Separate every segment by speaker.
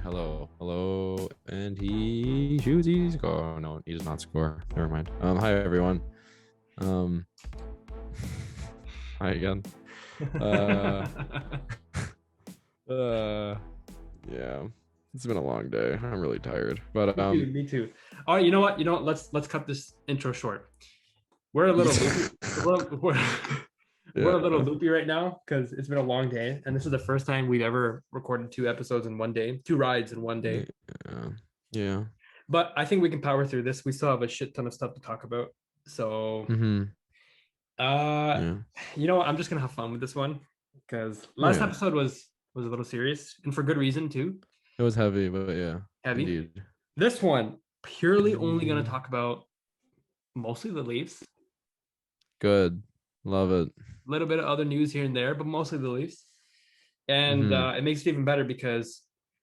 Speaker 1: Hello, and he shoots. He score. Oh, no, he does not score. Never mind. Hi everyone. Um, hi again. Yeah, it's been a long day. I'm really tired, but
Speaker 2: Me too. All right, you know what? Let's cut this intro short. We're a little loopy. We're a little loopy right now because it's been a long day, and this is the first time we've ever recorded 2 episodes in one day, 2 rides in one day.
Speaker 1: Yeah.
Speaker 2: But I think we can power through this. We still have a shit ton of stuff to talk about. So,
Speaker 1: Yeah.
Speaker 2: you know what? I'm just gonna have fun with this one because last episode was a little serious, and for good reason too.
Speaker 1: It was heavy, but yeah,
Speaker 2: Heavy.
Speaker 1: indeed.
Speaker 2: This one purely only gonna talk about mostly the Leafs.
Speaker 1: Good. Love it.
Speaker 2: A little bit of other news here and there, but mostly the Leafs. And it makes it even better because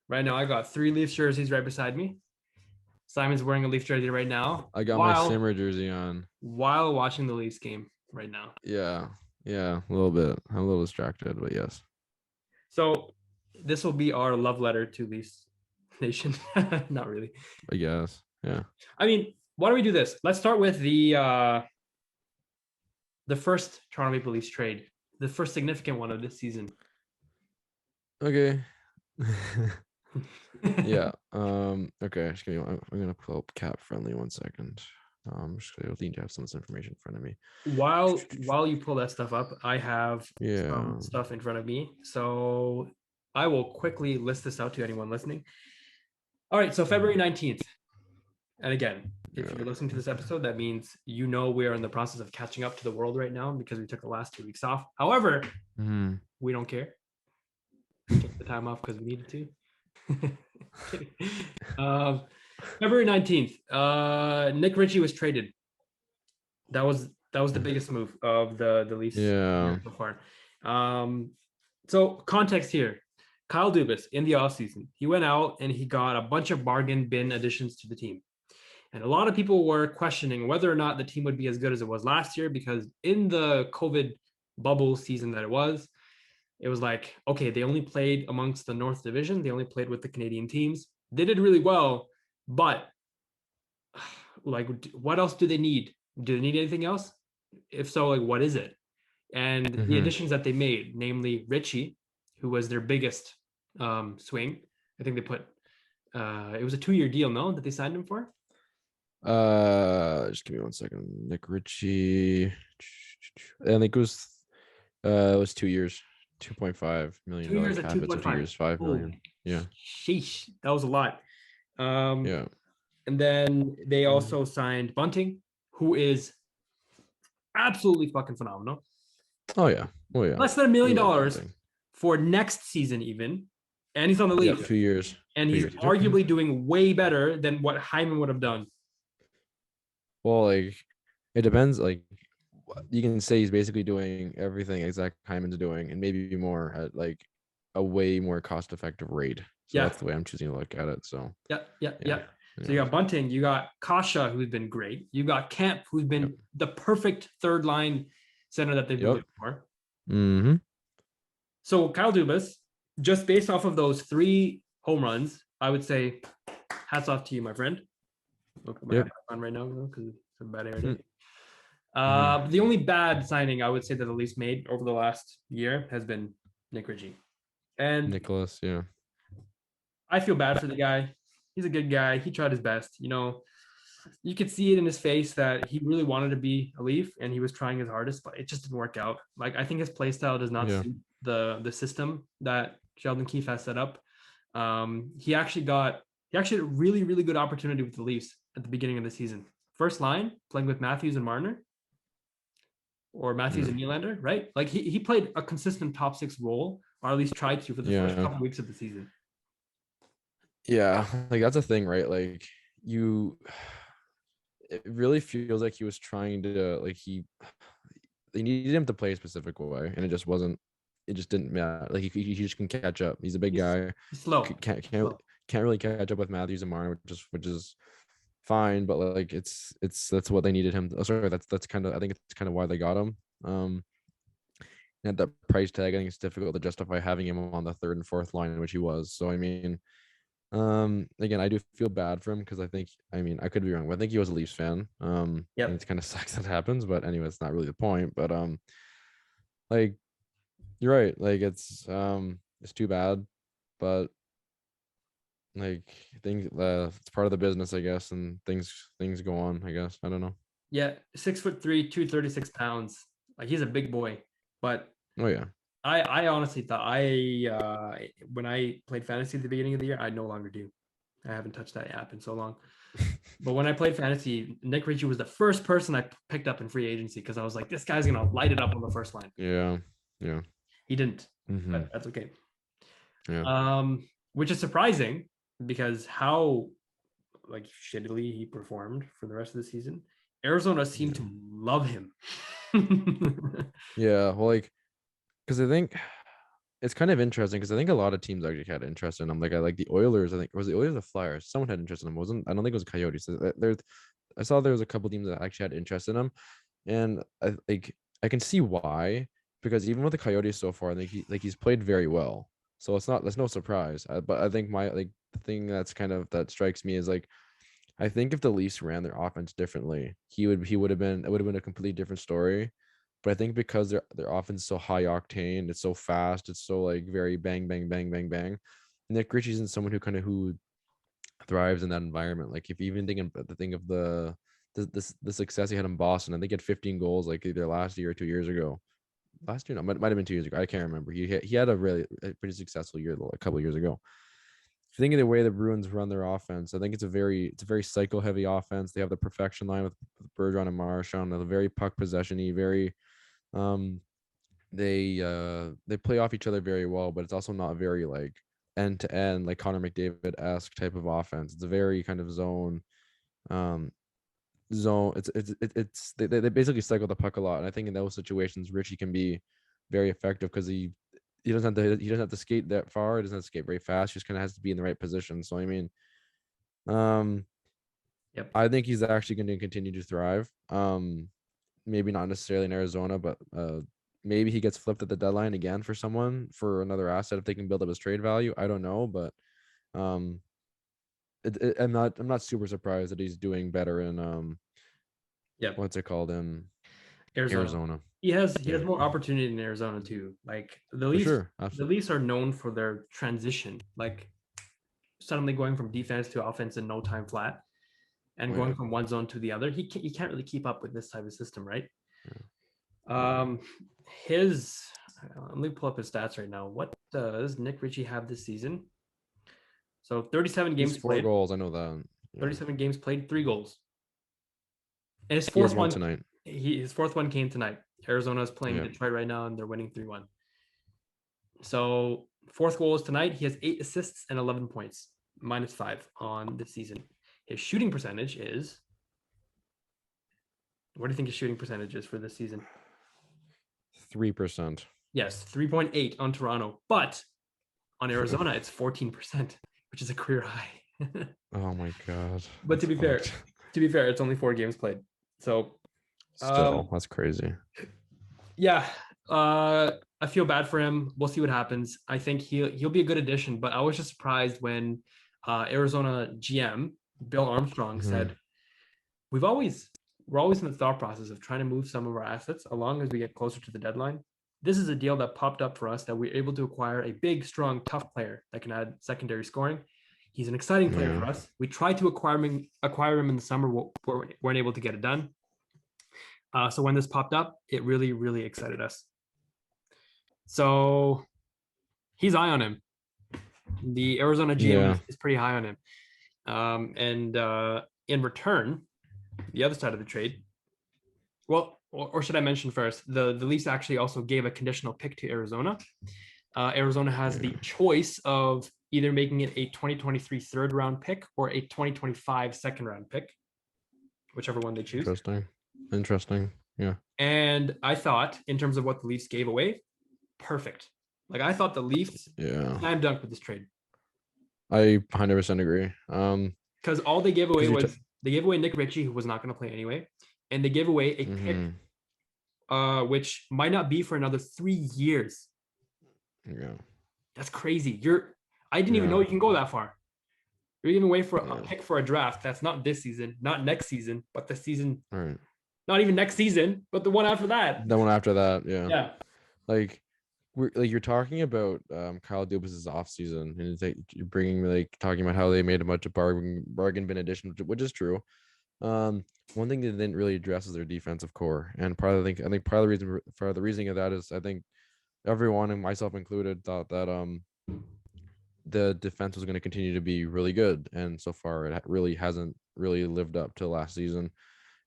Speaker 2: right now I got 3 Leafs jerseys right beside me. Simon's wearing a Leaf jersey right now.
Speaker 1: I got my Simmer jersey on
Speaker 2: while watching the Leafs game right now.
Speaker 1: Yeah, a little bit. I'm a little distracted, but yes.
Speaker 2: So this will be our love letter to Leafs Nation. Not really.
Speaker 1: I guess. Yeah.
Speaker 2: I mean, why don't we do this? Let's start with the first Toronto Maple Leafs trade, the first significant one of this season.
Speaker 1: Okay. Yeah. Okay. Just I'm gonna pull up Cap Friendly 1 second. Just gonna need to have some of this information in front of me.
Speaker 2: While you pull that stuff up, I have some stuff in front of me, so I will quickly list this out to anyone listening. All right. So February 19th, and again, if you're listening to this episode, that means we're in the process of catching up to the world right now because we took the last 2 weeks off. However, we don't care. We took the time off because we needed to. February 19th, Nick Ritchie was traded. That was the biggest move of the Leafs so far. So context here. Kyle Dubas in the offseason, he went out and he got a bunch of bargain bin additions to the team. And a lot of people were questioning whether or not the team would be as good as it was last year, because in the COVID bubble season that it was like, okay, they only played amongst the North Division. They only played with the Canadian teams. They did really well, but like, what else do they need? Do they need anything else? If so, like, what is it? And the additions that they made, namely Ritchie, who was their biggest swing. I think they put it was a 2-year deal, no, that they signed him for.
Speaker 1: Just give me 1 second. Nick Ritchie, I think it was 2 years, $2.5 million.
Speaker 2: 2 years at 2.5.
Speaker 1: 2 years, $5 million. Yeah.
Speaker 2: Sheesh, that was a lot.
Speaker 1: Yeah.
Speaker 2: And then they also signed Bunting, who is absolutely fucking phenomenal.
Speaker 1: Oh yeah.
Speaker 2: Less than $1 million for next season, even, and he's on the league.
Speaker 1: Yeah, 2 years.
Speaker 2: And he's arguably doing way better than what Hyman would have done.
Speaker 1: Well, like, it depends. Like, you can say he's basically doing everything exact Hyman's doing, and maybe more at like a way more cost-effective rate. So that's the way I'm choosing to look at it. So
Speaker 2: yeah. So you got Bunting, you got Kasha, who's been great. You got Kemp, who's been the perfect third line center that they've been looking for. So Kyle Dubas, just based off of those 3 home runs, I would say hats off to you, my friend. Look at my hat on right now because it's a bad air day. The only bad signing I would say that the Leafs made over the last year has been Nick Ritchie. And
Speaker 1: Nicholas, yeah.
Speaker 2: I feel bad for the guy. He's a good guy. He tried his best. You could see it in his face that he really wanted to be a Leaf and he was trying his hardest, but it just didn't work out. Like, I think his play style does not suit the system that Sheldon Keefe has set up. He actually had a really, really good opportunity with the Leafs at the beginning of the season. First line, playing with Matthews and Marner, or Matthews and Nylander, right? Like, he played a consistent top 6 role, or at least tried to, for the first couple weeks of the season.
Speaker 1: Yeah, like, that's a thing, right? Like, it really feels like he was trying to, like, they needed him to play a specific way, and it just didn't matter. Like, he just can catch up. He's a big guy.
Speaker 2: He's slow.
Speaker 1: Can't really catch up with Matthews and Marner, which is fine, but like, that's what they needed him. That's kind of, I think it's kind of why they got him. At that price tag, I think it's difficult to justify having him on the 3rd and 4th line, which he was. So I mean, Again, I do feel bad for him because I mean, I could be wrong, but I think he was a Leafs fan. And
Speaker 2: Yep.
Speaker 1: it kind of sucks that happens, but anyway, it's not really the point. But like you're right, like it's too bad, but like things it's part of the business, I guess, and things go on, I guess. I don't know.
Speaker 2: Yeah, 6'3", 236 pounds. Like he's a big boy. But
Speaker 1: Oh yeah.
Speaker 2: I honestly thought when I played fantasy at the beginning of the year, I no longer do. I haven't touched that app in so long. But when I played fantasy, Nick Ritchie was the first person I picked up in free agency because I was like, this guy's gonna light it up on the first line.
Speaker 1: Yeah. Yeah.
Speaker 2: He didn't,
Speaker 1: Mm-hmm.
Speaker 2: but that's okay.
Speaker 1: Yeah.
Speaker 2: Which is surprising because how like shittily he performed for the rest of the season. Arizona seemed
Speaker 1: Yeah.
Speaker 2: to love him.
Speaker 1: Yeah. Well, like, because I think it's kind of interesting because I think a lot of teams actually had interest in him. Like I like the Oilers. I think was the Oilers or the Flyers. Someone had interest in him. Wasn't I don't think it was Coyotes. So there's I saw there was a couple teams that actually had interest in him, and I can see why because even with the Coyotes so far, I think he's played very well. So that's no surprise. But I think the thing that's kind of that strikes me is like I think if the Leafs ran their offense differently, he would have been it would have been a completely different story. But I think because their offense is so high octane, it's so fast, it's so like very bang bang bang bang bang. Nick Ritchie isn't someone who thrives in that environment. Like if you even think of the success he had in Boston, I think he had 15 goals like either last year or 2 years ago. Last year, no, might have been 2 years ago. I can't remember. He had a pretty successful year a couple of years ago. If you think of the way the Bruins run their offense, I think it's a very cycle heavy offense. They have the perfection line with Bergeron and Marchand. They're very puck possession-y, very um they play off each other very well, but it's also not very like end to end like Connor McDavid-esque type of offense. It's a very kind of um zone. They basically cycle the puck a lot, and I think in those situations, Richie can be very effective because he doesn't have to skate that far. He doesn't have to skate very fast. He just kind of has to be in the right position. So I mean, um,
Speaker 2: Yep.
Speaker 1: I think he's actually going to continue to thrive. Maybe not necessarily in Arizona, but maybe he gets flipped at the deadline again for someone for another asset if they can build up his trade value. I don't know, but um, I'm not super surprised that he's doing better in
Speaker 2: Yep.
Speaker 1: what's it called in
Speaker 2: Arizona.
Speaker 1: Arizona.
Speaker 2: He has
Speaker 1: Yeah,
Speaker 2: more opportunity in Arizona too. Like
Speaker 1: for sure,
Speaker 2: The
Speaker 1: absolutely.
Speaker 2: Leafs are known for their transition, like suddenly going from defense to offense in no time flat, and
Speaker 1: Oh
Speaker 2: going
Speaker 1: yeah,
Speaker 2: from one zone to the other. He can't really keep up with this type of system, right?
Speaker 1: yeah, yeah.
Speaker 2: Um, his let me pull up his stats right now. What does Nick Ritchie have this season? So 37
Speaker 1: He's
Speaker 2: games
Speaker 1: four
Speaker 2: played,
Speaker 1: goals. I know that. Yeah,
Speaker 2: 37 games played, 3 goals. And his
Speaker 1: he has
Speaker 2: fourth
Speaker 1: one
Speaker 2: one,
Speaker 1: tonight.
Speaker 2: his fourth one came tonight. Arizona is playing
Speaker 1: Yeah,
Speaker 2: Detroit right now, and they're winning 3-1. So fourth goal is tonight. He has 8 assists and 11 points, -5 on the season. His shooting percentage is. What do you think his shooting percentage is for this season?
Speaker 1: 3%.
Speaker 2: Yes, 3.8 on Toronto, but on Arizona it's 14%, which is a career high.
Speaker 1: Oh my god,
Speaker 2: But
Speaker 1: that's
Speaker 2: to be fair,
Speaker 1: fucked.
Speaker 2: it's only 4 games played. So,
Speaker 1: Still, that's crazy.
Speaker 2: yeah, I feel bad for him. We'll see what happens. I think he'll be a good addition, but I was just surprised when Arizona GM Bill Armstrong
Speaker 1: Hmm.
Speaker 2: said we're always in the thought process of trying to move some of our assets along as we get closer to the deadline. This is a deal that popped up for us that we're able to acquire a big, strong, tough player that can add secondary scoring. He's an exciting player
Speaker 1: Yeah,
Speaker 2: for us. We tried to acquire him in the summer, weren't able to get it done. So when this popped up, it really, really excited us. So he's high on him. The Arizona GM
Speaker 1: yeah,
Speaker 2: is pretty high on him. And in return, the other side of the trade, well, or should I mention first, the Leafs actually also gave a conditional pick to Arizona. Arizona has
Speaker 1: yeah.
Speaker 2: the choice of either making it a 2023 third round pick or a 2025 second round pick, whichever one they choose.
Speaker 1: Interesting. Interesting. Yeah.
Speaker 2: And I thought, in terms of what the Leafs gave away, perfect. Like I thought the Leafs
Speaker 1: Yeah.
Speaker 2: slam dunk with this trade
Speaker 1: I 100% agree.
Speaker 2: because all they gave away
Speaker 1: Because
Speaker 2: was they gave away Nick Ritchie, who was not going to play anyway, and they gave away a pick,
Speaker 1: hmm.
Speaker 2: which might not be for another 3 years.
Speaker 1: Yeah.
Speaker 2: That's crazy. I didn't even know
Speaker 1: Yeah.
Speaker 2: you can go that far. You're giving away for a pick for a draft. That's not this season, not next season, but the season.
Speaker 1: All right.
Speaker 2: Not even next season, but the one after that.
Speaker 1: The one after that, yeah.
Speaker 2: Yeah.
Speaker 1: Like you're talking about Kyle Dubas's off season, and it's like you're bringing talking about how they made a bunch of bargain bin additions, which is true. One thing they didn't really address is their defensive core, and I think part of the reasoning of that is I think everyone, and myself included, thought that the defense was going to continue to be really good, and so far it really hasn't really lived up to last season.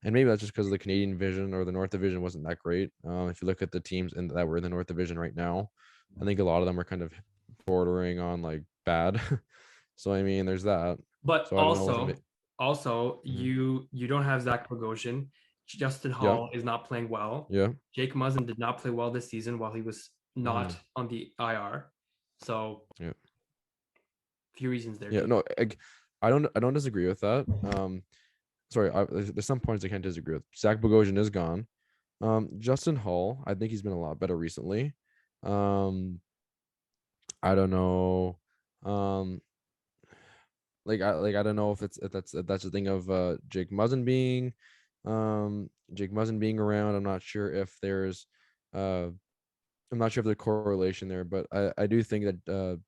Speaker 1: And maybe that's just because the Canadian division or the North Division wasn't that great. If you look at the teams that were in the North Division right now, I think a lot of them are kind of bordering on like bad. So I mean, there's that.
Speaker 2: But
Speaker 1: so
Speaker 2: also you don't have Zach Bogosian. Justin Hall is not playing well.
Speaker 1: Yeah.
Speaker 2: Jake Muzzin did not play well this season while he was not on the IR. So
Speaker 1: yeah,
Speaker 2: few reasons there.
Speaker 1: Yeah, no, I don't disagree with that. Sorry, there's some points I can't disagree with. Zach Bogosian is gone. Justin Hall, I think he's been a lot better recently. I don't know. I don't know if that's the thing of Jake Muzzin being around. I'm not sure if there's the correlation there, but I do think that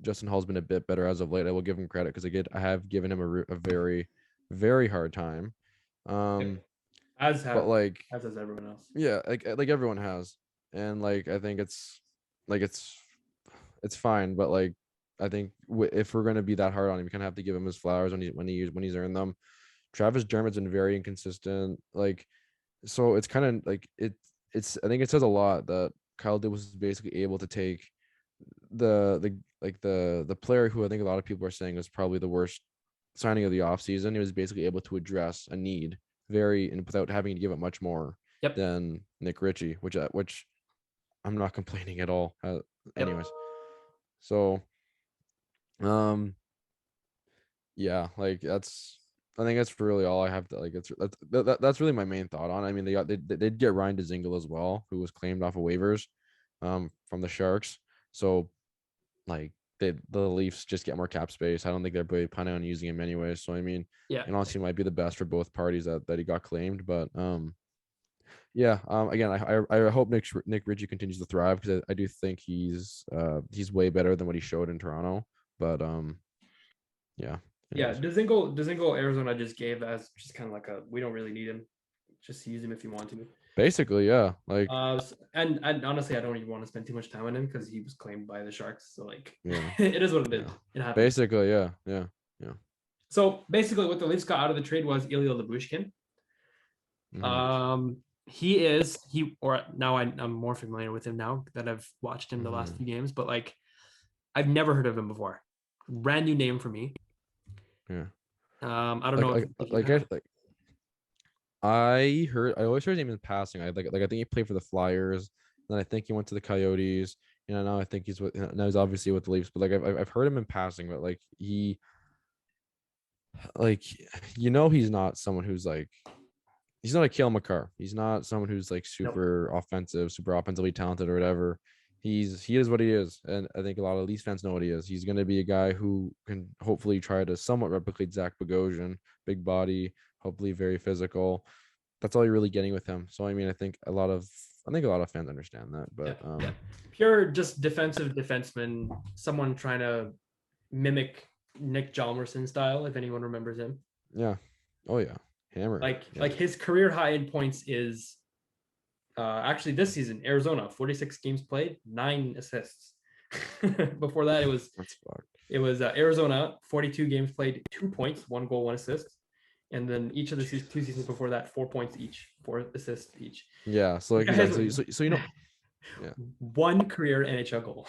Speaker 1: Justin Hall's been a bit better as of late. I will give him credit because I have given him a very, very hard time.
Speaker 2: As has everyone else.
Speaker 1: Yeah, like everyone has, and like I think it's fine, but like I think if we're gonna be that hard on him, we kind of have to give him his flowers when he's earned them. Travis Dermott's been very inconsistent, so it's kind of like it's I think it says a lot that Kyle Dubas was basically able to take the player who I think a lot of people are saying was probably the worst signing of the offseason. He was basically able to address a need and without having to give it much more than Nick Ritchie, which I'm not complaining at all. Anyways, so yeah, like I think that's really all I have to that's really my main thought on. I mean, they did get Ryan Dzingel as well, who was claimed off of waivers from the Sharks. So like the Leafs just get more cap space. I don't think they're really planning on using him anyway. So I mean, it honestly might be the best for both parties that he got claimed. But again, I hope Nick Ritchie continues to thrive because I do think he's way better than what he showed in Toronto. But yeah.
Speaker 2: Dzingel Arizona just gave as just kind of like we don't really need him. Just use him if you want to.
Speaker 1: Basically, yeah. Like
Speaker 2: and honestly, I don't even want to spend too much time on him because he was claimed by the Sharks. So it is what it is. It happens.
Speaker 1: Basically, yeah.
Speaker 2: So basically, what the Leafs got out of the trade was Ilya Lyubushkin. I'm more familiar with him now that I've watched him the last few games, but like I've never heard of him before. Brand new name for me.
Speaker 1: Yeah.
Speaker 2: I don't know.
Speaker 1: I always heard his name in passing. I think he played for the Flyers. Then I think he went to the Coyotes. Now I think he's obviously with the Leafs. But I've heard him in passing. But he's not someone who's he's not a Cale Makar. He's not someone who's super offensive, super offensively talented or whatever. He is what he is, and I think a lot of Leafs fans know what he is. He's going to be a guy who can hopefully try to somewhat replicate Zach Bogosian, big body, hopefully very physical. That's all you're really getting with him. So I mean, I think a lot of fans understand that. But
Speaker 2: pure just defensive defenseman, someone trying to mimic Nick Hjalmarsson style, if anyone remembers him.
Speaker 1: Yeah. Oh yeah. Hammer.
Speaker 2: Like his career high in points is actually this season, Arizona, 46 games played, 9 assists. Before that, it was Arizona, 42 games played, 2 points, 1 goal, 1 assist. And then each of the 2 seasons before that, 4 points each, 4 assists each.
Speaker 1: Yeah. So yeah.
Speaker 2: 1 career NHL goal.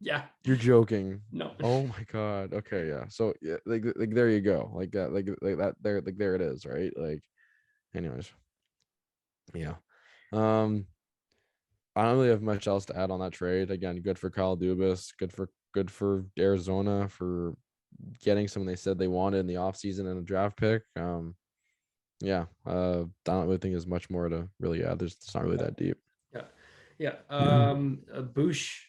Speaker 2: Yeah.
Speaker 1: You're joking.
Speaker 2: No.
Speaker 1: Oh my God. Okay. Yeah. So yeah, there you go. There it is. Right. Anyways. Yeah. I don't really have much else to add on that trade. Again, good for Kyle Dubas, good for Arizona for getting someone they said they wanted in the offseason and a draft pick. I don't really think there's much more to really add. It's not really that deep.
Speaker 2: Yeah. Bush,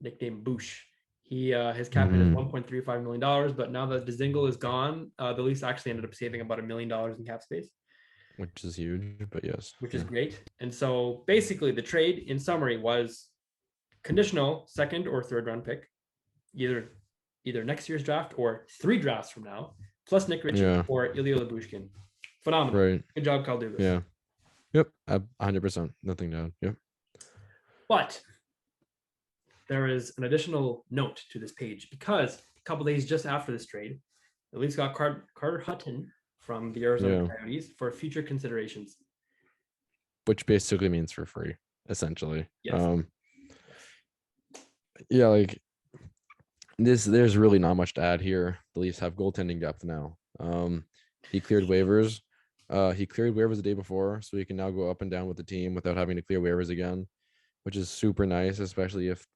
Speaker 2: nicknamed Bush. His cap hit is $1.35 million, but now that Dzingel is gone, the Leafs actually ended up saving about $1 million in cap space,
Speaker 1: which is huge. But yes,
Speaker 2: which is great. And so basically, the trade, in summary, was conditional second or third round pick, either next year's draft or 3 drafts from now, plus Nick Ritchie or Ilya Lyubushkin. Phenomenal.
Speaker 1: Right.
Speaker 2: Good job, Kyle Dubas.
Speaker 1: Yeah. Yep. 100%. Nothing to add. Yep.
Speaker 2: But there is an additional note to this page because a couple days just after this trade, the Leafs got Carter Hutton from the Arizona Coyotes for future considerations.
Speaker 1: Which basically means for free, essentially.
Speaker 2: Yes.
Speaker 1: Yeah, like there's really not much to add here. The Leafs have goaltending depth now. He cleared waivers. He cleared waivers the day before, so he can now go up and down with the team without having to clear waivers again, which is super nice, especially if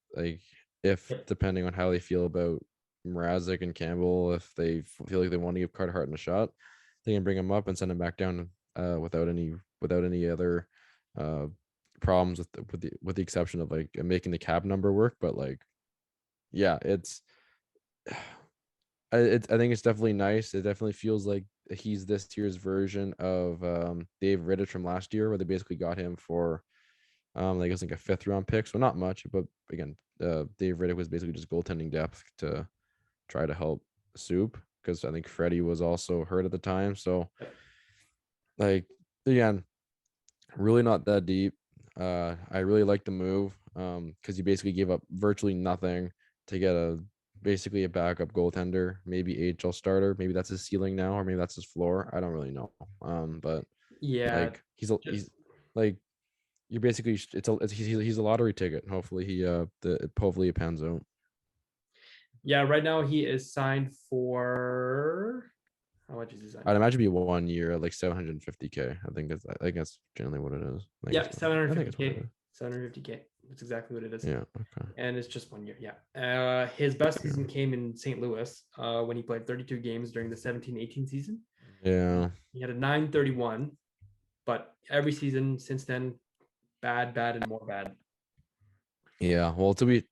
Speaker 1: depending on how they feel about Mrazek and Campbell, if they feel like they want to give Carter Hutton a shot, they can bring him up and send him back down without any other problems with the exception of like making the cap number work. But like, yeah, I think it's definitely nice. It definitely feels like he's this year's version of Dave Rittich from last year, where they basically got him for I guess like a 5th round pick. So not much, but again, Dave Rittich was basically just goaltending depth to try to help Soup, because I think Freddie was also hurt at the time. So like, again, really not that deep. I really like the move because you basically gave up virtually nothing to get basically a backup goaltender, maybe AHL starter. Maybe that's his ceiling now, or maybe that's his floor. I don't really know. But
Speaker 2: yeah,
Speaker 1: like he's like, you're basically he's a lottery ticket. Hopefully hopefully it pans out.
Speaker 2: Yeah, right now he is signed for how much is he signed?
Speaker 1: I'd imagine it'd be 1 year at like 750K. I think that's generally what it is.
Speaker 2: Yeah, 750K. 750K. That's exactly what it is.
Speaker 1: Yeah. Okay.
Speaker 2: And it's just 1 year. Yeah. His best season came in St. Louis when he played 32 games during the 17-18 season.
Speaker 1: Yeah.
Speaker 2: He had a 931, but every season since then, bad, and more bad.
Speaker 1: Yeah, well, to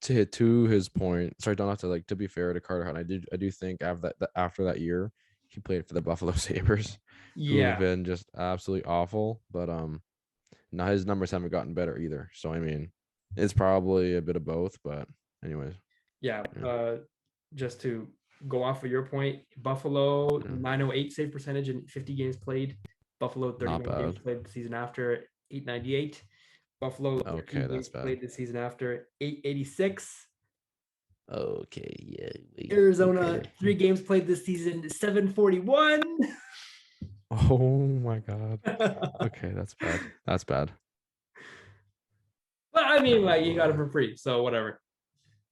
Speaker 1: his point, sorry, don't have to like, to be fair to Carter Hutton, I do think after that year, he played for the Buffalo Sabres, who have been just absolutely awful. But now his numbers haven't gotten better either. So I mean, it's probably a bit of both. But anyways,
Speaker 2: just to go off of your point, Buffalo 908 save percentage in 50 games played. Buffalo 39 games played the season after 898. Buffalo
Speaker 1: that's bad.
Speaker 2: played the season after 886.
Speaker 1: Okay, yeah.
Speaker 2: Arizona 3 games played this season 741.
Speaker 1: Oh my god. Okay, that's bad. That's bad.
Speaker 2: But I mean, like, you got it for free, so whatever.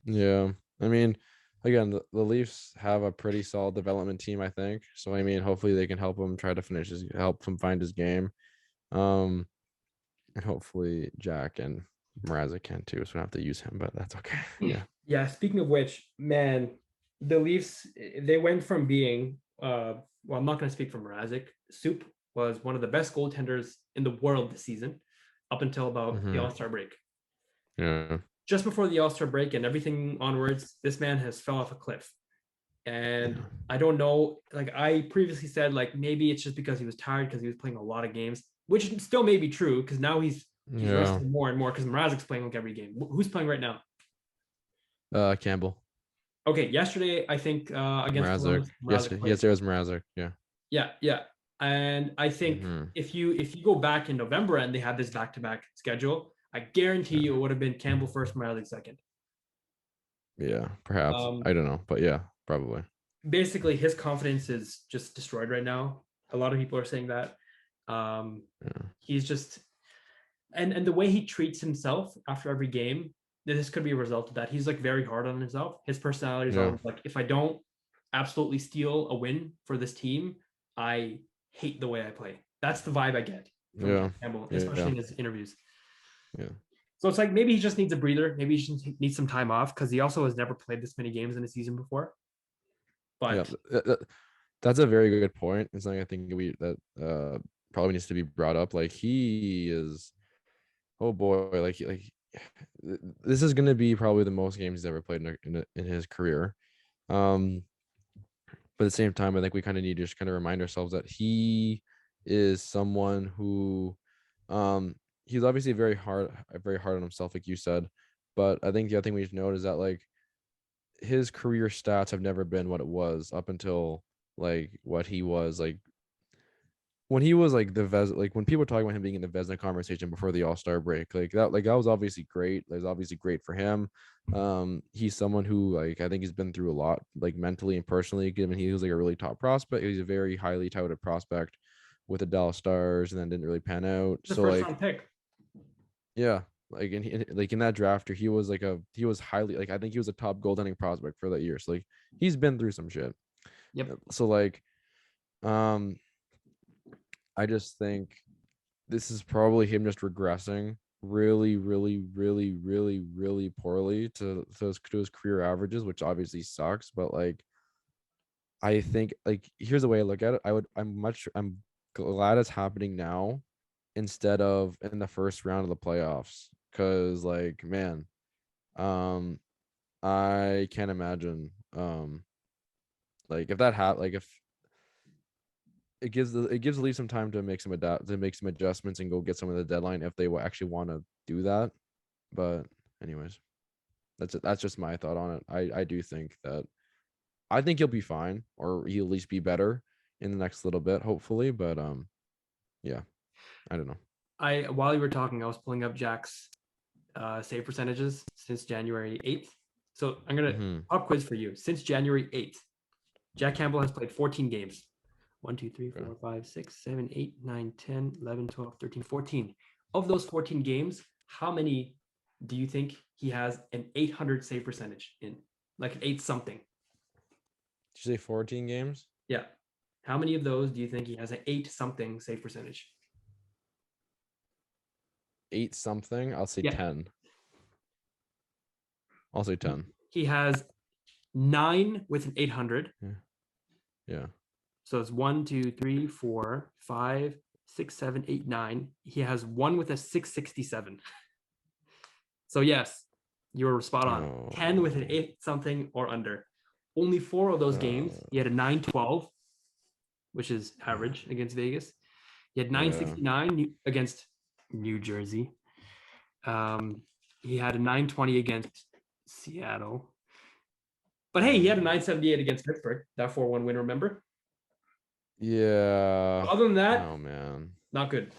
Speaker 1: Yeah, I mean, again, the Leafs have a pretty solid development team, I think. So I mean, hopefully they can help him try to help him find his game. And hopefully Jack and Mrazek can too, so we don't have to use him, but that's okay. Yeah.
Speaker 2: Yeah. Speaking of which, man, the Leafs, they went from being well, I'm not going to speak for Mrazek. Soup was one of the best goaltenders in the world this season, up until about the All-Star break.
Speaker 1: Yeah.
Speaker 2: Just before the All-Star break and everything onwards, this man has fell off a cliff. And I don't know, like I previously said, like maybe it's just because he was tired because he was playing a lot of games, which still may be true because now he's resting more and more because Mrazek's playing like every game. Who's playing right now?
Speaker 1: Campbell.
Speaker 2: Okay, yesterday I think against
Speaker 1: Mrazek. Yes, it was Mrazek.
Speaker 2: Yeah. And I think if you go back in November and they had this back-to-back schedule, I guarantee you it would have been Campbell first, Mrazek second.
Speaker 1: Yeah, perhaps. I don't know, but yeah, probably.
Speaker 2: Basically, his confidence is just destroyed right now. A lot of people are saying that. He's just, and the way he treats himself after every game, this could be a result of that. He's like very hard on himself. His personality is always like, if I don't absolutely steal a win for this team, I hate the way I play. That's the vibe I get from Campbell, especially in his interviews. Yeah. So it's like maybe he just needs a breather. Maybe he just needs some time off because he also has never played this many games in a season before. But
Speaker 1: that's a very good point. It's something I think probably needs to be brought up. Like he is, oh boy, like this is going to be probably the most games he's ever played in his career. But at the same time, I think we kind of need to just kind of remind ourselves that he is someone who, he's obviously very hard on himself, like you said. But I think the other thing we need to note is that like his career stats have never been what it was up until like what he was like when he was like like when people were talking about him being in the Vezina conversation before the All-Star break, like that was obviously great. That was obviously great for him. He's someone who like I think he's been through a lot, like mentally and personally, given he was like a really top prospect. He's a very highly touted prospect with the Dallas Stars and then didn't really pan out.
Speaker 2: The
Speaker 1: So
Speaker 2: first
Speaker 1: like
Speaker 2: round pick.
Speaker 1: yeah, like like in that draft, he was he was highly like I think he was a top goaltending prospect for that year. So like he's been through some shit.
Speaker 2: Yep.
Speaker 1: So like um I just think this is probably him just regressing really, really, really, really, really poorly to his career averages, which obviously sucks. But like, I think like here's the way I look at it. I'm glad it's happening now instead of in the first round of the playoffs. Cause like, man, um, I can't imagine like if that like if it gives the Leafs some time to make some adjustments and go get some of the deadline if they will actually want to do that. But anyways, that's it. That's just my thought on it. I do think that I think he'll be fine, or he'll at least be better in the next little bit, hopefully. But yeah, I don't know.
Speaker 2: While you were talking, I was pulling up Jack's save percentages since January 8th. So I'm gonna pop quiz for you. Since January 8th, Jack Campbell has played 14 games. 1, 2, 3, 4, 5, 6, 7, 8, 9, 10, 11, 12, 13, 14. Of those 14 games, how many do you think he has an 800 save percentage in? Like an 8 something.
Speaker 1: Did you say 14 games?
Speaker 2: Yeah. How many of those do you think he has an 8 something save percentage?
Speaker 1: 8 something. I'll say 10. I'll say 10.
Speaker 2: He has 9 with an 800.
Speaker 1: Yeah.
Speaker 2: So it's 1, 2, 3, 4, 5, 6, 7, 8, 9. He has 1 with a 667. So yes, you're spot on. 10 with an 8 something or under. Only 4 of those games, he had a 912, which is average against Vegas. He had 969 against New Jersey. He had a 920 against Seattle. But hey, he had a 978 against Pittsburgh. That 4-1 win, remember?
Speaker 1: Yeah.
Speaker 2: Other than that,
Speaker 1: oh man,
Speaker 2: not good.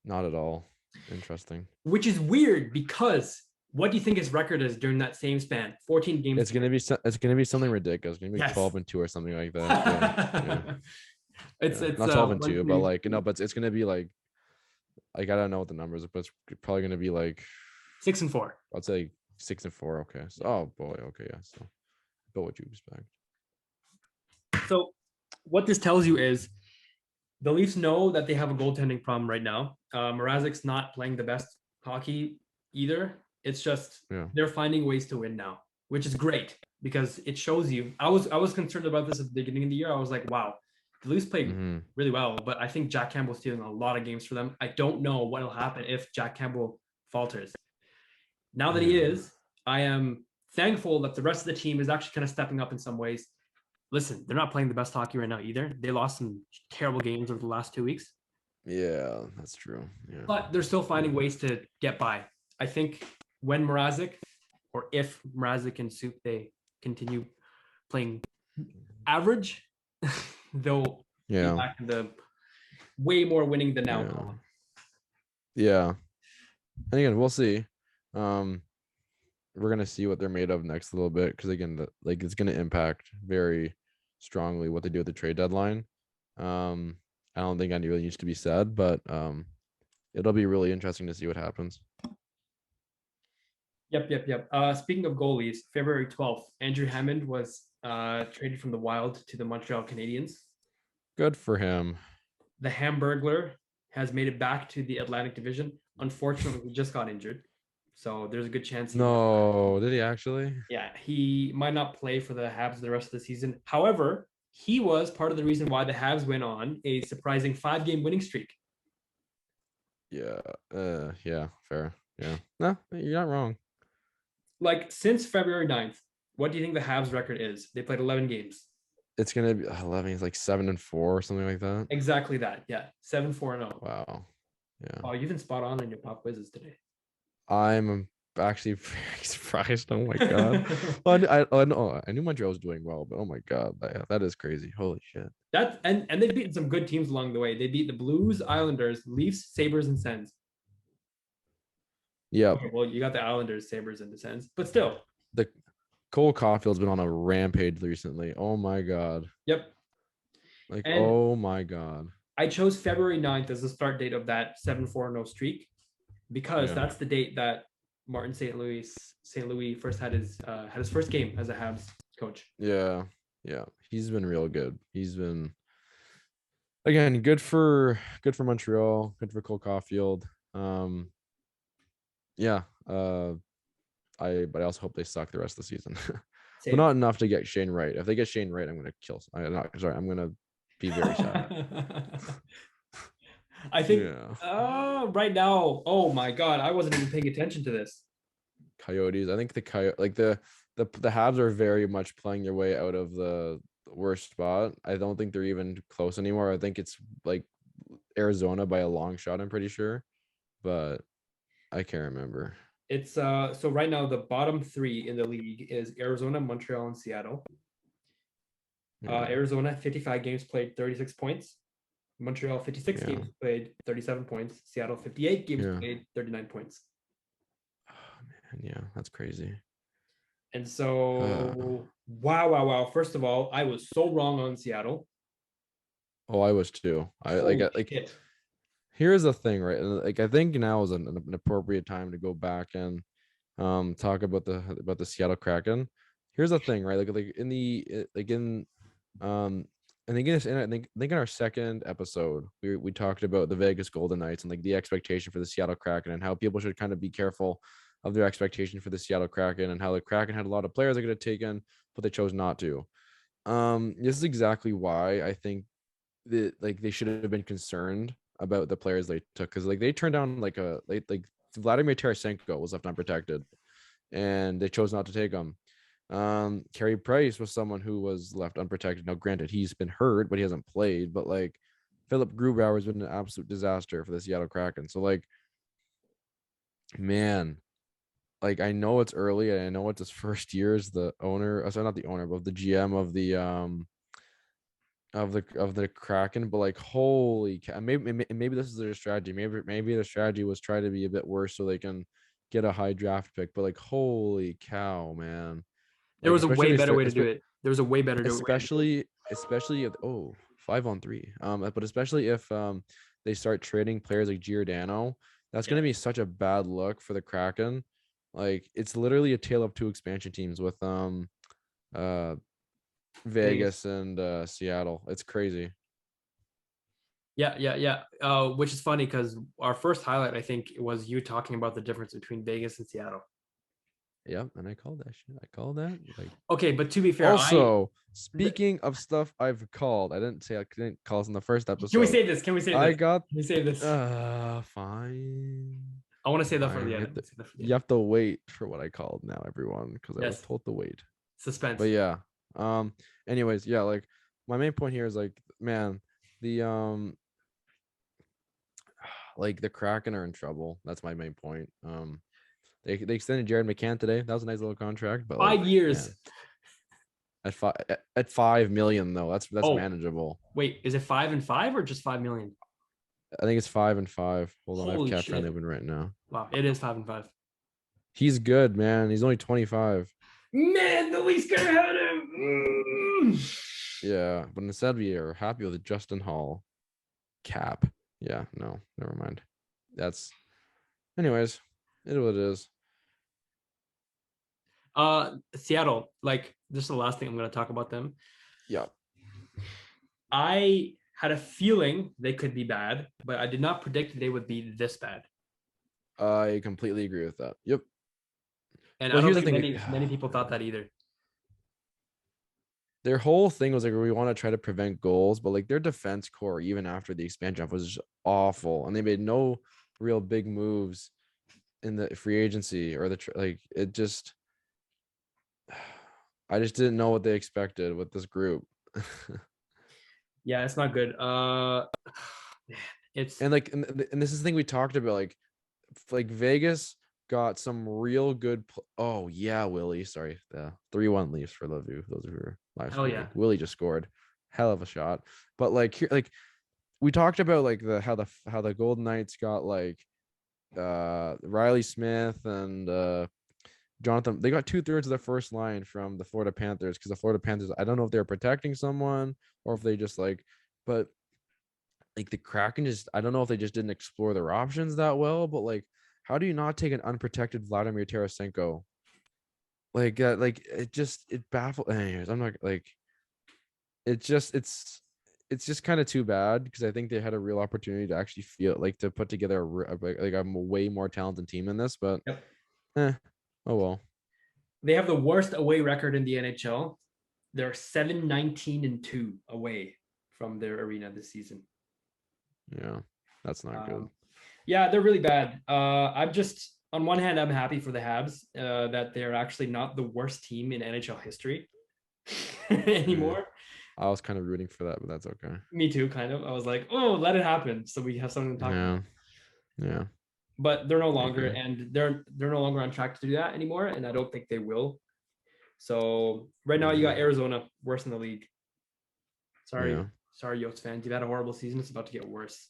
Speaker 1: Not at all. Interesting.
Speaker 2: Which is weird because what do you think his record is during that same span? 14 games.
Speaker 1: It's gonna be something ridiculous. It's gonna be 12-2 or something like that. Yeah.
Speaker 2: It's
Speaker 1: not 12-2, but like but it's gonna be like I don't know what the numbers are, but it's probably gonna be like
Speaker 2: 6-4.
Speaker 1: I'd say 6-4. Okay. So, oh boy. Okay. Yeah. So, what would you expect?
Speaker 2: So, what this tells you is the Leafs know that they have a goaltending problem right now. Mrazek's not playing the best hockey either. It's just they're finding ways to win now, which is great because it shows you. I was concerned about this at the beginning of the year. I was like, wow, the Leafs played really well, but I think Jack Campbell's stealing a lot of games for them. I don't know what will happen if Jack Campbell falters. Now that he is, I am thankful that the rest of the team is actually kind of stepping up in some ways. Listen, they're not playing the best hockey right now either. They lost some terrible games over the last 2 weeks.
Speaker 1: Yeah, that's true. Yeah.
Speaker 2: But they're still finding ways to get by. I think when Mrazek, or if Mrazek and Soup, they continue playing average, they'll be back in the way more winning than now.
Speaker 1: Yeah. And again, we'll see. We're gonna see what they're made of next a little bit because again, it's gonna impact very strongly what they do at the trade deadline. I don't think any really needs to be said, but it'll be really interesting to see what happens.
Speaker 2: Yep. Speaking of goalies, February 12th, Andrew Hammond was traded from the Wild to the Montreal Canadiens.
Speaker 1: Good for him.
Speaker 2: The Hamburglar has made it back to the Atlantic Division. Unfortunately, he just got injured. So there's a good chance.
Speaker 1: Did he actually?
Speaker 2: Yeah, he might not play for the Habs the rest of the season. However, he was part of the reason why the Habs went on a surprising 5-game winning streak.
Speaker 1: Yeah, fair. Yeah. No, you're not wrong.
Speaker 2: Like since February 9th, what do you think the Habs record is? They played 11 games.
Speaker 1: It's gonna be 11. It's like 7-4 or something like that.
Speaker 2: Exactly that. Yeah. 7-4-0.
Speaker 1: Wow. Yeah.
Speaker 2: Oh, you've been spot on in your pop quizzes today.
Speaker 1: I'm actually very surprised. Oh my god. Well, I knew Montreal was doing well, but oh my god, that is crazy. Holy shit.
Speaker 2: That and they've beaten some good teams along the way. They beat the Blues, Islanders, Leafs, Sabres, and Sens.
Speaker 1: Yeah.
Speaker 2: Okay, well, you got the Islanders, Sabres, and the Sens, but still.
Speaker 1: The Cole Caulfield's been on a rampage recently. Oh my god.
Speaker 2: Yep.
Speaker 1: Like,
Speaker 2: And
Speaker 1: oh my god.
Speaker 2: I chose February 9th as the start date of that 7-4-0 streak because
Speaker 1: Yeah.
Speaker 2: that's the date that Martin St. Louis first had his first game as a Habs coach.
Speaker 1: Yeah. Yeah. He's been real good. He's been again good for Montreal, good for Cole Caulfield. Yeah. But I also hope they suck the rest of the season. But not enough to get Shane Wright. If they get Shane Wright, I'm gonna kill. I'm gonna be very sad.
Speaker 2: I think right now, oh my god, I wasn't even paying attention to this.
Speaker 1: Coyotes. I think the Habs are very much playing their way out of the worst spot. I don't think they're even close anymore. I think it's like Arizona by a long shot, I'm pretty sure. But I can't remember.
Speaker 2: It's so right now the bottom three in the league is Arizona, Montreal, and Seattle. Arizona 55 games played, 36 points. Montreal 56 games played, 37 points. Seattle 58 games played, 39 points.
Speaker 1: Oh man, yeah, that's crazy.
Speaker 2: And so wow. First of all, I was so wrong on Seattle.
Speaker 1: Oh, I was too. Here's the thing, right? And like I think now is an appropriate time to go back and talk about the Seattle Kraken. Here's the thing, right? Like in the like in I think in our second episode we talked about the Vegas Golden Knights and like the expectation for the Seattle Kraken and how people should kind of be careful of their expectation for the Seattle Kraken and how the Kraken had a lot of players they could have taken, but they chose not to. This is exactly why I think that like they should have been concerned about the players they took because like they turned down like Vladimir Tarasenko was left unprotected and they chose not to take him. Carey Price was someone who was left unprotected. Now, granted, he's been hurt, but he hasn't played. But like Philip Grubauer has been an absolute disaster for the Seattle Kraken. So like, man, like I know it's early and I know it's his first year as the owner. Sorry, not the owner, but the GM of the Kraken. But like, holy cow, maybe this is their strategy. Maybe the strategy was try to be a bit worse so they can get a high draft pick. But like, holy cow, man.
Speaker 2: There was a way better way to do it. There was a way better
Speaker 1: especially if 5-on-3. But especially if they start trading players like Giordano, that's gonna be such a bad look for the Kraken. Like it's literally a tale of two expansion teams with Vegas and Seattle. It's crazy.
Speaker 2: Yeah. Which is funny because our first highlight, I think, was you talking about the difference between Vegas and Seattle.
Speaker 1: Yep, and I called that shit. I called that. Like,
Speaker 2: okay, but to be fair,
Speaker 1: also speaking of stuff I've called, I didn't call us in the first episode.
Speaker 2: Can we say this? Can we say this?
Speaker 1: Fine.
Speaker 2: I want to say that for the end.
Speaker 1: You have to wait for what I called now, everyone, because I was told to wait.
Speaker 2: Suspense.
Speaker 1: But yeah. Anyways, yeah, like my main point here is like, man, the like the Kraken are in trouble. That's my main point. They extended Jared McCann today. That was a nice little contract, but
Speaker 2: 5 years.
Speaker 1: Man, at $5 million though, that's manageable.
Speaker 2: Wait, is it 5 and 5 or just 5 million?
Speaker 1: I think it's 5 and 5. Hold on, I have cap friendly open right now.
Speaker 2: Wow, it is 5 and 5.
Speaker 1: He's good, man. He's only 25.
Speaker 2: Man, the Leafs could have had him.
Speaker 1: Yeah, but instead we are happy with Justin Hall cap. Yeah, no, never mind. Anyways, it is what it is.
Speaker 2: Seattle, like this is the last thing I'm going to talk about them.
Speaker 1: Yeah.
Speaker 2: I had a feeling they could be bad, but I did not predict they would be this bad.
Speaker 1: I completely agree with that. Yep.
Speaker 2: And I don't think many people thought that either.
Speaker 1: Their whole thing was like, we want to try to prevent goals, but like their defense core, even after the expansion was just awful. And they made no real big moves in the free agency or like it just I just didn't know what they expected with this group.
Speaker 2: Yeah, it's not good. It's
Speaker 1: And like and this is the thing we talked about, like Vegas got some real good oh yeah, Willie, sorry, the 3-1 Leafs for those of you who are live
Speaker 2: hell yeah.
Speaker 1: streaming. Willie just scored, hell of a shot. But like here, like we talked about like how the Golden Knights got like Riley Smith and Jonathan. They got 2/3 of their first line from the Florida Panthers, because the Florida Panthers, I don't know if they're protecting someone or if they just like, but like the Kraken just, I don't know if they just didn't explore their options that well, but like, how do you not take an unprotected Vladimir Tarasenko? Like it baffled. Anyways, I'm not like, it just, it's just kind of too bad, because I think they had a real opportunity to actually feel like to put together like a way more talented team in this, but
Speaker 2: Yep.
Speaker 1: oh well.
Speaker 2: They have the worst away record in the NHL. They're 7-19-2 away from their arena this season.
Speaker 1: Yeah, that's not good.
Speaker 2: Yeah, they're really bad. I'm just, on one hand, I'm happy for the Habs that they're actually not the worst team in NHL history anymore.
Speaker 1: I was kind of rooting for that, but that's okay.
Speaker 2: Me too, kind of. I was like, oh, let it happen, so we have something to talk about.
Speaker 1: Yeah.
Speaker 2: But they're no longer, and they're no longer on track to do that anymore, and I don't think they will. So right now, you got Arizona, worst in the league. Sorry, Yotes fans, you've had a horrible season. It's about to get worse.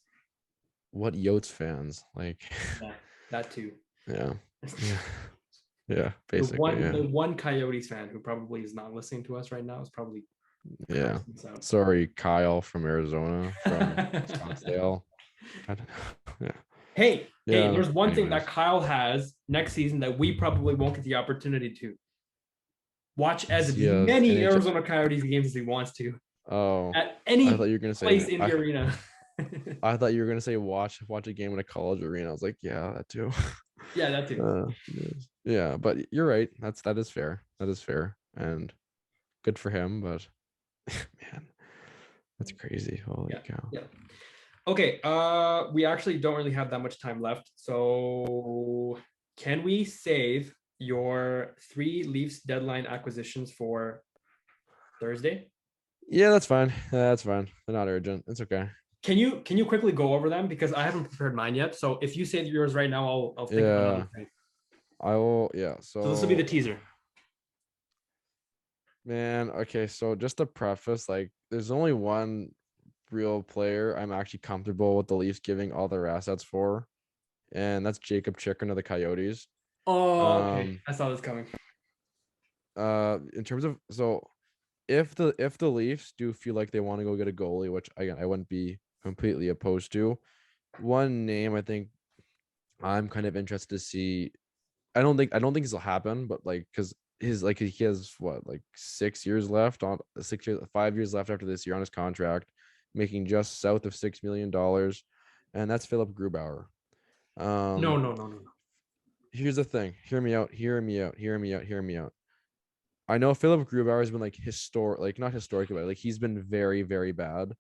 Speaker 1: What Yotes fans like?
Speaker 2: Yeah, that too.
Speaker 1: Yeah. Basically,
Speaker 2: the one Coyotes fan who probably is not listening to us right now is probably
Speaker 1: sorry, Kyle from Arizona, from Scottsdale.
Speaker 2: Hey, there's one thing that Kyle has next season that we probably won't get the opportunity to watch as many Arizona Coyotes games as he wants to.
Speaker 1: Oh,
Speaker 2: at any
Speaker 1: I thought you were gonna say
Speaker 2: place in the arena.
Speaker 1: I thought you were gonna say watch a game in a college arena. I was like, yeah, that too.
Speaker 2: Yeah, that too.
Speaker 1: Yeah, but you're right. That is fair. That is fair, and good for him. But man, that's crazy. Holy cow.
Speaker 2: Yeah. Okay. We actually don't really have that much time left. So can we save your 3 Leafs deadline acquisitions for Thursday?
Speaker 1: Yeah, that's fine. That's fine. They're not urgent. It's okay.
Speaker 2: Can you quickly go over them, because I haven't prepared mine yet? So if you say yours right now, I'll think of another thing.
Speaker 1: I will. Yeah.
Speaker 2: So this will be the teaser.
Speaker 1: Man, okay. So just to preface, like, there's only one real player I'm actually comfortable with the Leafs giving all their assets for, and that's Jacob Chikrin of the Coyotes.
Speaker 2: Oh, okay. I saw this coming.
Speaker 1: In terms of, so if the Leafs do feel like they want to go get a goalie, which again I wouldn't be completely opposed to, one name I think I'm kind of interested to see. I don't think this will happen, but like, because he has what, like 6 years left on 6 years, 5 years left after this year on his contract, making just south of $6 million, and that's Philip Grubauer.
Speaker 2: No.
Speaker 1: Here's the thing. Hear me out. I know Philip Grubauer has been like not historically bad. Like, he's been very, very bad.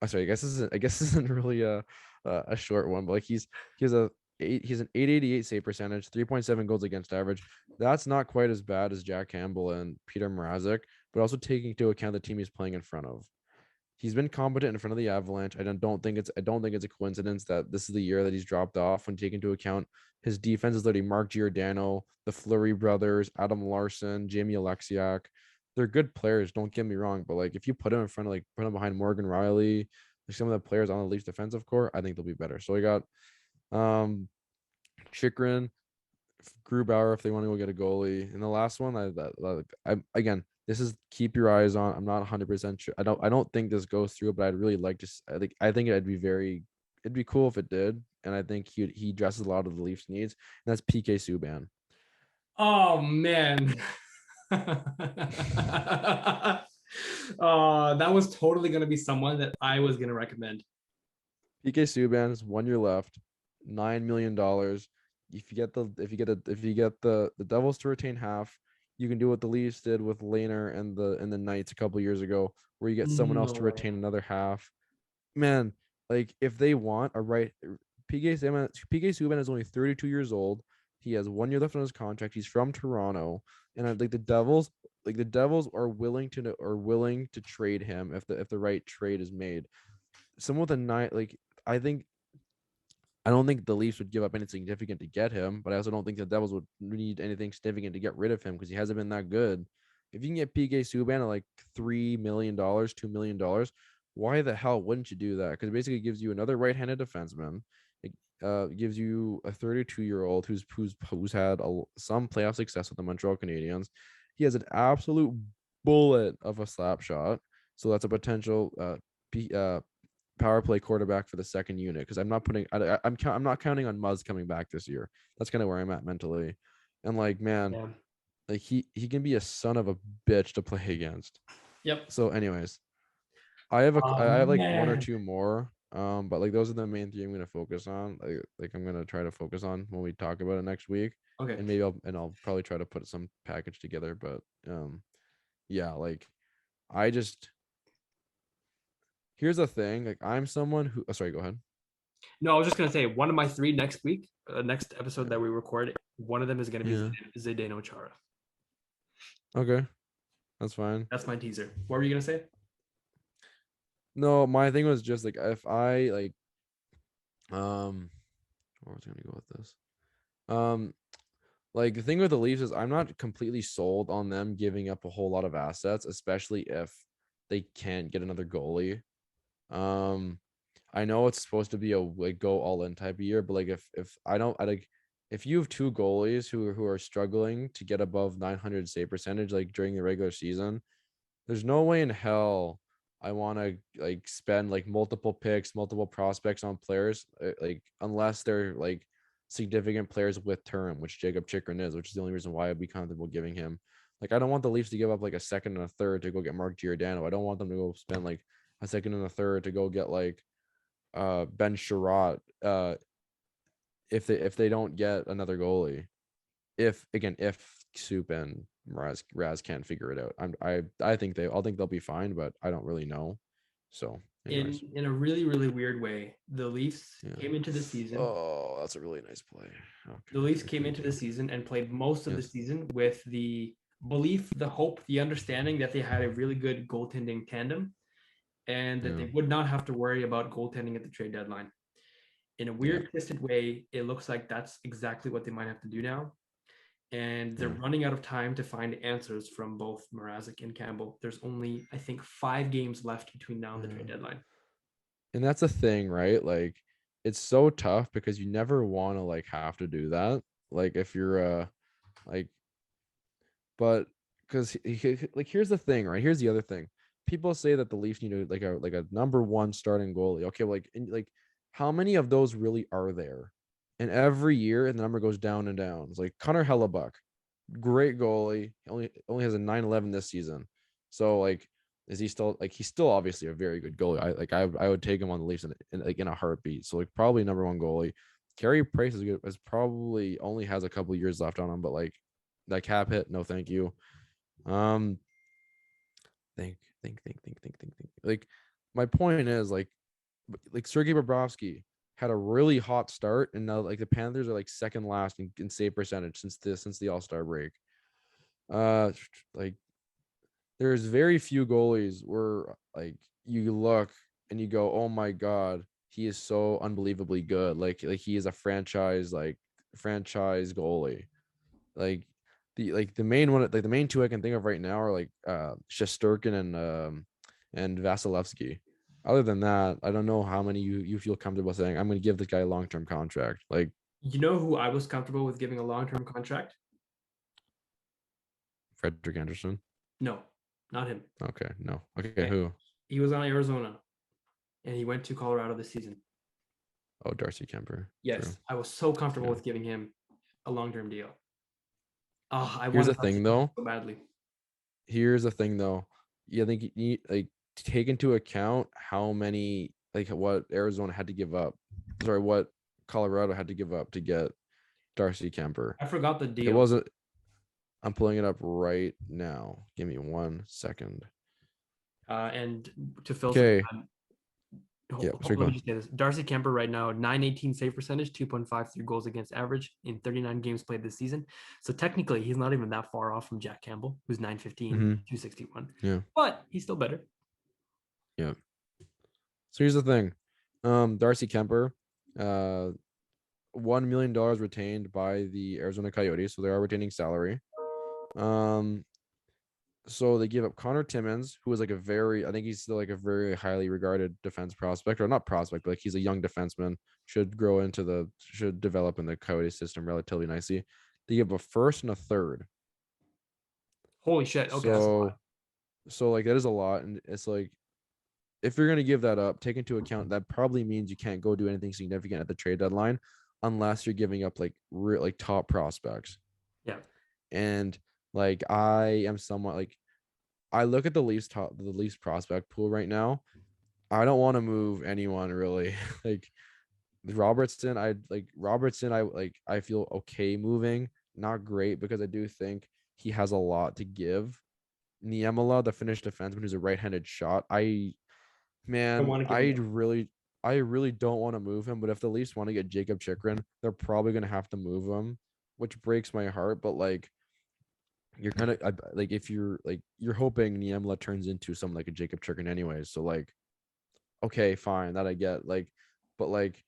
Speaker 1: I'm sorry. I guess this isn't really a short one, but like he's an 888 save percentage, 3.7 goals against average. That's not quite as bad as Jack Campbell and Peter Mrazek, but also taking into account the team he's playing in front of. He's been competent in front of the Avalanche. I don't think it's a coincidence that this is the year that he's dropped off, when taking into account his defense is literally Mark Giordano, the Fleury brothers, Adam Larson, Jamie Alexiak. They're good players, don't get me wrong, but like, if you put him in front of, like, put him behind Morgan Riley, like some of the players on the Leafs defensive core, I think they'll be better. So we got Chikrin, Grubauer if they want to go get a goalie, and the last one, I again, this is keep your eyes on. I'm not 100% sure. I don't think this goes through, but I'd really like to. I think it'd be cool if it did, and I think he addresses a lot of the Leafs needs, and that's PK Subban.
Speaker 2: Oh man. That was totally going to be someone that I was going to recommend.
Speaker 1: PK Subban's 1 year left, $9 million. If you get the Devils to retain half, you can do what the Leafs did with Lehner and the Knights a couple years ago, where you get someone else to retain another half. Man, like, if they want a right, Subban is only 32 years old. He has 1 year left on his contract. He's from Toronto, and like the Devils, are willing to trade him if the right trade is made. Someone with a nine, I don't think the Leafs would give up anything significant to get him, but I also don't think the Devils would need anything significant to get rid of him because he hasn't been that good. If you can get PK Subban at like $3 million, $2 million, why the hell wouldn't you do that? Because it basically gives you another right-handed defenseman. It gives you a 32-year-old who's had some playoff success with the Montreal Canadiens. He has an absolute bullet of a slap shot, so that's a potential power play quarterback for the second unit because I'm not counting on Muzz coming back this year. That's kind of where I'm at mentally, and like man,
Speaker 2: Yeah.
Speaker 1: like he can be a son of a bitch to play against.
Speaker 2: Yep.
Speaker 1: So, anyways, I have like one or
Speaker 2: Man.
Speaker 1: two more, but like those are the main three I'm gonna focus on. Like I'm gonna try to focus on when we talk about it next week,
Speaker 2: Okay.
Speaker 1: and I'll probably try to put some package together. But yeah, like I just here's the thing. Like I'm someone who. Oh, sorry, go ahead.
Speaker 2: No, I was just gonna say one of my three next week, next episode
Speaker 1: Yeah.
Speaker 2: that we record. One of them is gonna be
Speaker 1: Yeah.
Speaker 2: Zdeno Chara.
Speaker 1: Okay, that's fine.
Speaker 2: That's my teaser. What were you gonna say?
Speaker 1: No, my thing was just like if I like where was I gonna go with this? Like the thing with the Leafs is I'm not completely sold on them giving up a whole lot of assets, especially if they can't get another goalie. Um, I know it's supposed to be a like go all in type of year, but like if I don't I like if you have two goalies who are struggling to get above 900 save percentage like during the regular season, there's no way in hell I want to like spend like multiple picks, multiple prospects on players, like unless they're like significant players with term, which Jacob Chikrin is, which is the only reason why I'd be comfortable giving him. Like I don't want the Leafs to give up like a second and a third to go get Mark Giordano. I don't want them to go spend like a second and a third to go get like Ben Sherratt if they don't get another goalie. If Soup and Raz can't figure it out. I think they'll be fine, but I don't really know. So anyways.
Speaker 2: In a really, really weird way, the Leafs came into the season.
Speaker 1: Oh, that's a really nice play.
Speaker 2: Okay, the Leafs came into the season and played most of the season with the belief, the hope, the understanding that they had a really good goaltending tandem and that they would not have to worry about goaltending at the trade deadline. In a weird, twisted way, it looks like that's exactly what they might have to do now. And they're running out of time to find answers from both Mrazek and Campbell. There's only, I think, 5 games left between now and the trade deadline.
Speaker 1: And that's the thing, right? Like, it's so tough because you never want to like have to do that. Like, if you're like, but because like here's the thing, right? Here's the other thing. People say that the Leafs need like a number one starting goalie. Okay, like how many of those really are there? And every year the number goes down and down. It's like Connor Hellebuck, great goalie. Only has a 9.11 this season. So like, is he still like he's still obviously a very good goalie. I would take him on the Leafs in a heartbeat. So like probably number one goalie. Carey Price is good. Is probably only has a couple years left on him, but like that cap hit, no thank you. Think. Like my point is like Sergei Bobrovsky had a really hot start, and now like the Panthers are like second last in save percentage since the All-Star break. Like there's very few goalies where like you look and you go, oh my god, he is so unbelievably good. Like he is a franchise goalie. Like the main one, like the main two I can think of right now are like Shesterkin and Vasilevsky. Other than that, I don't know how many you feel comfortable saying I'm going to give this guy a long-term contract. Like,
Speaker 2: you know who I was comfortable with giving a long-term contract?
Speaker 1: Frederik Anderson.
Speaker 2: No, not him.
Speaker 1: Okay, no. Okay, who?
Speaker 2: He was on Arizona, and he went to Colorado this season.
Speaker 1: Oh, Darcy Kemper.
Speaker 2: Yes, true. I was so comfortable with giving him a long-term deal. Oh,
Speaker 1: here's the thing though.
Speaker 2: So badly.
Speaker 1: Here's the thing though. I think you need like to take into account how many like what Arizona had to give up. Sorry, what Colorado had to give up to get Darcy Kemper.
Speaker 2: I forgot the deal.
Speaker 1: It wasn't. I'm pulling it up right now. Give me 1 second.
Speaker 2: And to fill
Speaker 1: okay.
Speaker 2: hold
Speaker 1: Yeah, sorry, go
Speaker 2: let me
Speaker 1: on.
Speaker 2: just say this. Darcy Kemper right now, 918 save percentage, 2.53 goals against average in 39 games played this season. So technically, he's not even that far off from Jack Campbell, who's 915, 261.
Speaker 1: Yeah,
Speaker 2: But he's still better.
Speaker 1: yeah. So here's the thing. Darcy Kemper, $1 million retained by the Arizona Coyotes, so they are retaining salary. So they give up Connor Timmins, who is like I think he's still like a very highly regarded defense prospect, or not prospect, but like he's a young defenseman, should develop in the Coyote system relatively nicely. They give a first and a third.
Speaker 2: Holy shit. Okay, that's a lot.
Speaker 1: So like that is a lot, and it's like if you're gonna give that up, take into account that probably means you can't go do anything significant at the trade deadline, unless you're giving up like top prospects.
Speaker 2: Yeah.
Speaker 1: And like I am somewhat like I look at the Leafs prospect pool right now. I don't want to move anyone really. Like Robertson, I feel okay moving. Not great because I do think he has a lot to give. Niemela, the Finnish defenseman who's a right-handed shot.
Speaker 2: I want to give him
Speaker 1: I really don't want to move him, but if the Leafs want to get Jacob Chikrin, they're probably gonna have to move him, which breaks my heart. But like you're kind of like if you're hoping Niemela turns into something like a Jacob Chikrin anyways. So like, okay, fine, that I get. Like, but like,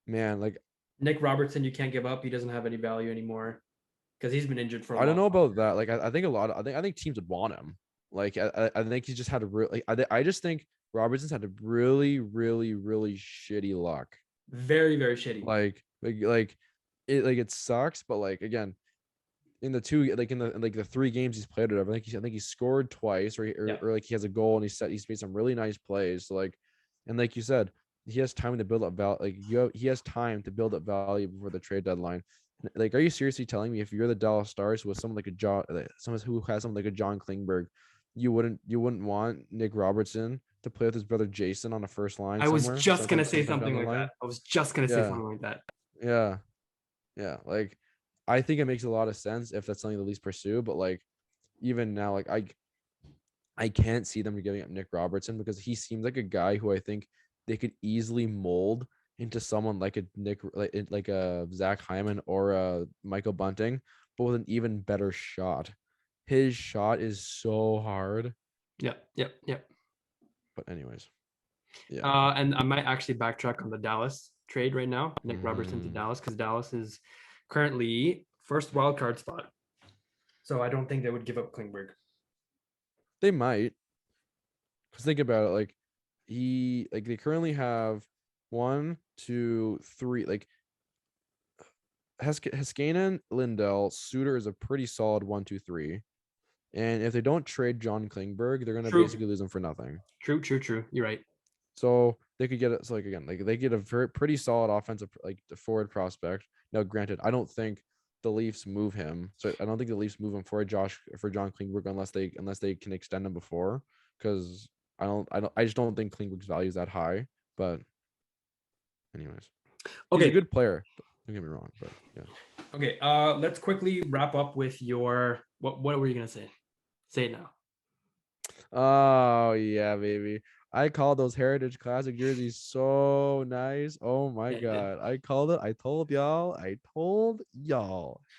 Speaker 1: man, like
Speaker 2: Nick Robertson. You can't give up. He doesn't have any value anymore because he's been injured for a
Speaker 1: I don't
Speaker 2: long
Speaker 1: know
Speaker 2: time.
Speaker 1: about that. Like, I think a lot. I think teams would want him. Like, I think he's just had a really. I just think Robertson's had a really, really, really shitty luck.
Speaker 2: Very, very shitty.
Speaker 1: It sucks, but like again, in the two like in the 3 games he's played, or whatever, I think he scored twice, or like he has a goal and he's made some really nice plays. So like, and like you said, he has time to build up value. He has time to build up value before the trade deadline. Like, are you seriously telling me if you're the Dallas Stars with someone like someone who has someone like a John Klingberg, you wouldn't want Nick Robertson to play with his brother Jason on a first line
Speaker 2: I was
Speaker 1: somewhere
Speaker 2: just gonna say
Speaker 1: sometime down
Speaker 2: something
Speaker 1: the
Speaker 2: like
Speaker 1: line?
Speaker 2: that. I was just gonna say
Speaker 1: Yeah,
Speaker 2: something like that.
Speaker 1: yeah, yeah. Like, I think it makes a lot of sense if that's something the Leafs pursue, but like even now, like I can't see them giving up Nick Robertson because he seems like a guy who I think they could easily mold into someone like a like a Zach Hyman or a Michael Bunting, but with an even better shot. His shot is so hard.
Speaker 2: Yep, yep, yep.
Speaker 1: But anyways, yeah.
Speaker 2: And I might actually backtrack on the Dallas trade right now. Nick Robertson to
Speaker 1: Mm,
Speaker 2: Dallas because Dallas is currently first wild card spot. So I don't think they would give up Klingberg.
Speaker 1: they might, because think about it. Like they currently have 1, 2, 3. Like Haskanen, Lindell, Suter is a pretty solid 1, 2, 3. And if they don't trade John Klingberg, they're gonna
Speaker 2: True.
Speaker 1: basically lose him for nothing.
Speaker 2: True. You're right.
Speaker 1: So they could get it. So like again, like they get a pretty solid offensive like the forward prospect. Now, granted, I don't think the Leafs move him. So I don't think the Leafs move him for John Klingberg unless they can extend him before. Because I just don't think Klingberg's value is that high. But anyways, he's a
Speaker 2: Okay.
Speaker 1: good player. Don't get me wrong, but yeah.
Speaker 2: Okay. Let's quickly wrap up with your what were you gonna say? Say it now.
Speaker 1: Oh yeah, baby. I call those Heritage Classic jerseys so nice. Oh my god. I called it. I told y'all.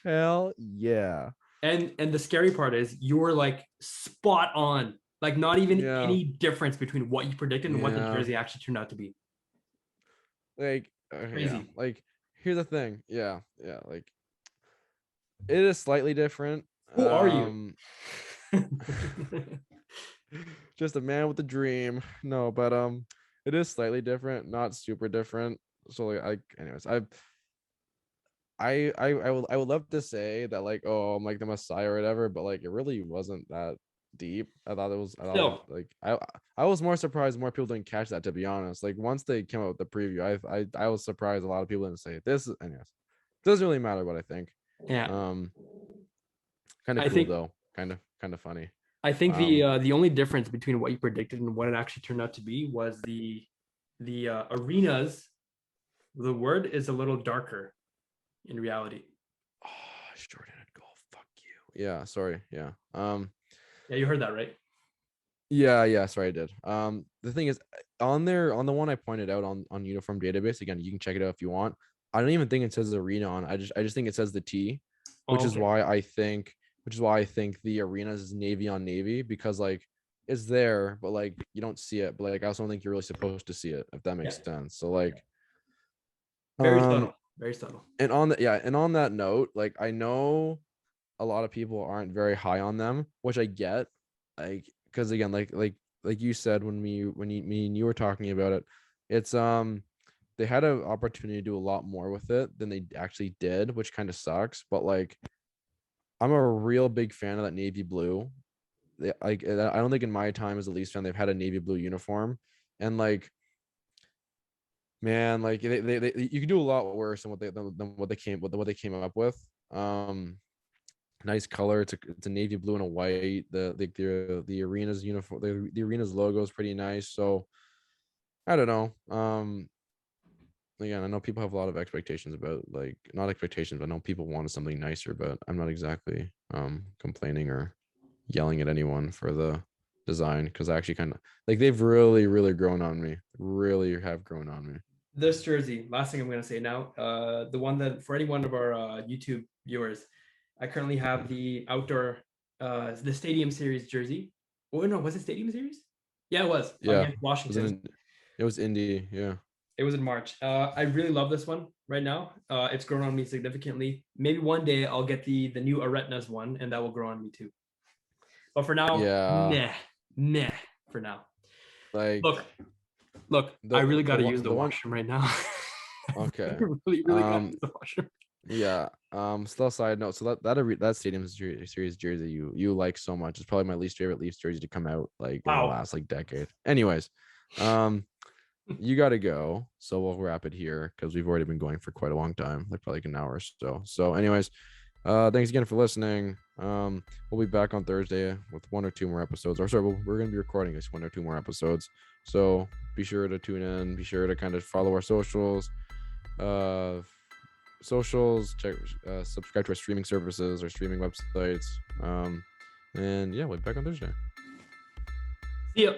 Speaker 1: Hell yeah.
Speaker 2: And the scary part is you were like spot on. Like not even
Speaker 1: Yeah.
Speaker 2: any difference between what you predicted and what the
Speaker 1: Yeah.
Speaker 2: jersey actually turned out to be.
Speaker 1: Like yeah.
Speaker 2: Crazy.
Speaker 1: Like here's the thing. Yeah. Yeah. Like it is slightly different.
Speaker 2: Who are you?
Speaker 1: Just a man with a dream. No, but it is slightly different, not super different. So like anyways, I would love to say that like, oh, I'm like the Messiah or whatever, but like it really wasn't that deep. I thought it was
Speaker 2: No.
Speaker 1: like I was more surprised more people didn't catch that, to be honest. Like once they came out with the preview, I was surprised a lot of people didn't say this. Anyways, doesn't really matter what I think.
Speaker 2: Yeah.
Speaker 1: Kind of
Speaker 2: I
Speaker 1: cool
Speaker 2: think
Speaker 1: though. Kind of funny.
Speaker 2: I think the only difference between what you predicted and what it actually turned out to be was the arenas. The word is a little darker in reality.
Speaker 1: Oh, Jordan had goal. Fuck you. Yeah, sorry. Yeah.
Speaker 2: Yeah, you heard that right.
Speaker 1: Yeah, sorry, I did. The thing is, on the one I pointed out on Uniform Database, again, you can check it out if you want. I don't even think it says arena on. I just think it says the T, which is why I think the arenas is navy on navy, because like it's there, but like you don't see it. But like I also don't think you're really supposed to see it, if that makes sense. So like
Speaker 2: very subtle. Very subtle.
Speaker 1: And on that note, like I know a lot of people aren't very high on them, which I get, like because again, like you said when me and you were talking about it, it's they had an opportunity to do a lot more with it than they actually did, which kind of sucks. But like I'm a real big fan of that navy blue. I don't think in my time as a Leafs fan they've had a navy blue uniform, and like man, like they you can do a lot worse than what they came up with. Nice color. It's a navy blue and a white. The arena's uniform, the arena's logo is pretty nice. So I don't know. Again, I know people have a lot of expectations about, like, not expectations, but I know people wanted something nicer, but I'm not exactly complaining or yelling at anyone for the design, because I actually kind of like they've really grown on me. Really have grown on me.
Speaker 2: This jersey, last thing I'm going to say now, the one that for any one of our YouTube viewers, I currently have the outdoor, the Stadium Series jersey. Oh no, was it Stadium Series? Yeah, it was.
Speaker 1: Yeah,
Speaker 2: against Washington.
Speaker 1: It was Indy. Yeah,
Speaker 2: it was in March. I really love this one right now. It's grown on me significantly. Maybe one day I'll get the new Aretnas one, and that will grow on me too. But for now, nah. For now,
Speaker 1: like
Speaker 2: look, I really got to use the washroom right now.
Speaker 1: Okay.
Speaker 2: really got to use the washroom.
Speaker 1: Yeah. Still side note. So that Stadium Series jersey you like so much. It's probably my least favorite Leafs jersey to come out, like in the last like decade. Anyways, you got to go. So we'll wrap it here because we've already been going for quite a long time, like probably like an hour or so. So anyways, thanks again for listening. We'll be back on Thursday with one or two more episodes. Or sorry, we're gonna be recording this one or two more episodes. So be sure to tune in. Be sure to kind of follow our socials. Check, subscribe to our streaming services, our streaming websites. And yeah, we'll be back on Thursday.
Speaker 2: See ya.